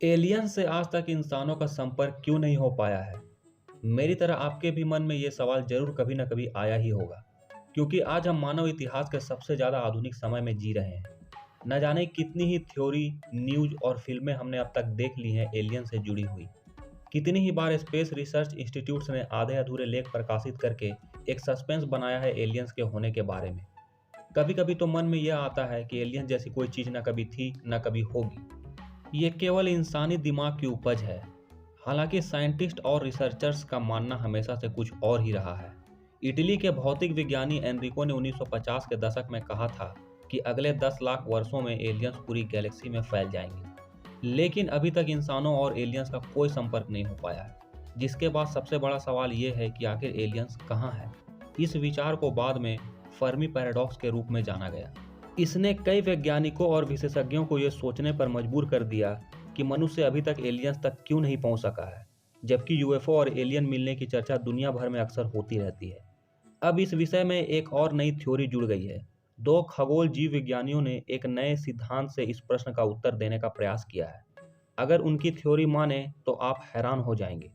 Alien से आज तक इंसानों का संपर्क क्यों नहीं हो पाया है? मेरी तरह आपके भी मन में ये सवाल जरूर कभी न कभी आया ही होगा, क्योंकि आज हम मानव इतिहास के सबसे ज़्यादा आधुनिक समय में जी रहे हैं। न जाने कितनी ही थ्योरी, न्यूज और फिल्में हमने अब तक देख ली हैं एलियन से जुड़ी हुई। कितनी ही बार स्पेस रिसर्च इंस्टीट्यूट्स ने आधे अधूरे लेख प्रकाशित करके एक सस्पेंस बनाया है एलियंस के होने के बारे में। कभी कभी तो मन में यह आता है कि एलियन जैसी कोई चीज़ न कभी थी न कभी होगी। ये केवल इंसानी दिमाग की उपज है। हालांकि साइंटिस्ट और रिसर्चर्स का मानना हमेशा से कुछ और ही रहा है। इटली के भौतिक विज्ञानी एनरिको ने 1950 के दशक में कहा था कि अगले 10 लाख वर्षों में एलियंस पूरी गैलेक्सी में फैल जाएंगे। लेकिन अभी तक इंसानों और एलियंस का कोई संपर्क नहीं हो पाया है, जिसके बाद सबसे बड़ा सवाल ये है कि आखिर एलियंस कहाँ है। इस विचार को बाद में फर्मी पैराडॉक्स के रूप में जाना गया। इसने कई वैज्ञानिकों और विशेषज्ञों को यह सोचने पर मजबूर कर दिया कि मनुष्य अभी तक एलियंस तक क्यों नहीं पहुंच सका है, जबकि यूएफओ और एलियन मिलने की चर्चा दुनिया भर में अक्सर होती रहती है। अब इस विषय में एक और नई थ्योरी जुड़ गई है। दो खगोल जीव विज्ञानियों ने एक नए सिद्धांत से इस प्रश्न का उत्तर देने का प्रयास किया है। अगर उनकी थ्योरी माने तो आप हैरान हो जाएंगे।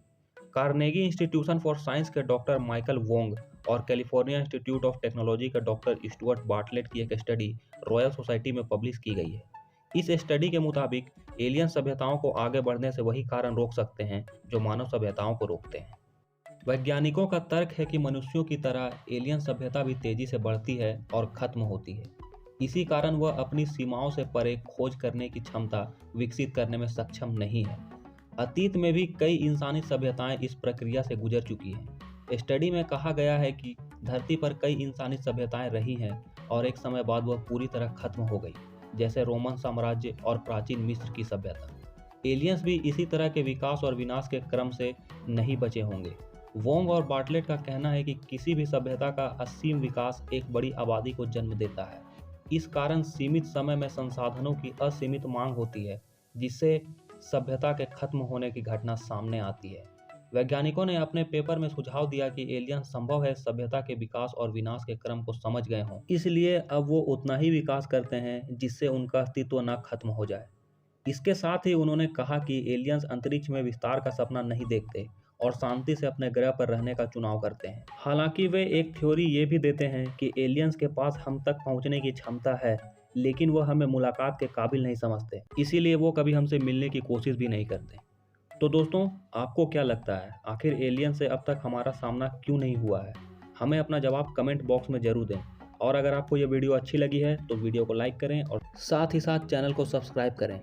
कार्नेगी इंस्टीट्यूशन फॉर साइंस के डॉक्टर माइकल वोंग और कैलिफोर्निया इंस्टीट्यूट ऑफ टेक्नोलॉजी के डॉक्टर स्टुअर्ट बार्टलेट की एक स्टडी रॉयल सोसाइटी में पब्लिश की गई है। इस स्टडी के मुताबिक एलियन सभ्यताओं को आगे बढ़ने से वही कारण रोक सकते हैं जो मानव सभ्यताओं को रोकते हैं। वैज्ञानिकों का तर्क है कि मनुष्यों की तरह एलियन सभ्यता भी तेजी से बढ़ती है और खत्म होती है। इसी कारण वह अपनी सीमाओं से परे खोज करने की क्षमता विकसित करने में सक्षम नहीं है। अतीत में भी कई इंसानी सभ्यताएं इस प्रक्रिया से गुजर चुकी हैं। स्टडी में कहा गया है कि धरती पर कई इंसानी सभ्यताएं रही हैं और एक समय बाद वह पूरी तरह खत्म हो गई, जैसे रोमन साम्राज्य और प्राचीन मिस्र की सभ्यता। एलियंस भी इसी तरह के विकास और विनाश के क्रम से नहीं बचे होंगे। वोंग और बार्टलेट का कहना है कि किसी भी सभ्यता का असीम विकास एक बड़ी आबादी को जन्म देता है। इस कारण सीमित समय में संसाधनों की असीमित मांग होती है, जिससे सभ्यता के खत्म होने की घटना सामने आती है। वैज्ञानिकों ने अपने पेपर में सुझाव दिया कि एलियन संभव है सभ्यता के विकास और विनाश के क्रम को समझ गए हों, इसलिए अब वो उतना ही विकास करते हैं जिससे उनका अस्तित्व न खत्म हो जाए। इसके साथ ही उन्होंने कहा कि एलियंस अंतरिक्ष में विस्तार का सपना नहीं देखते और शांति से अपने ग्रह पर रहने का चुनाव करते हैं। हालांकि वे एक थ्योरी ये भी देते हैं कि एलियंस के पास हम तक पहुंचने की क्षमता है, लेकिन वह हमें मुलाकात के काबिल नहीं समझते, इसीलिए वो कभी हमसे मिलने की कोशिश भी नहीं करते। तो दोस्तों, आपको क्या लगता है, आखिर एलियन से अब तक हमारा सामना क्यों नहीं हुआ है? हमें अपना जवाब कमेंट बॉक्स में जरूर दें। और अगर आपको ये वीडियो अच्छी लगी है तो वीडियो को लाइक करें और साथ ही साथ चैनल को सब्सक्राइब करें।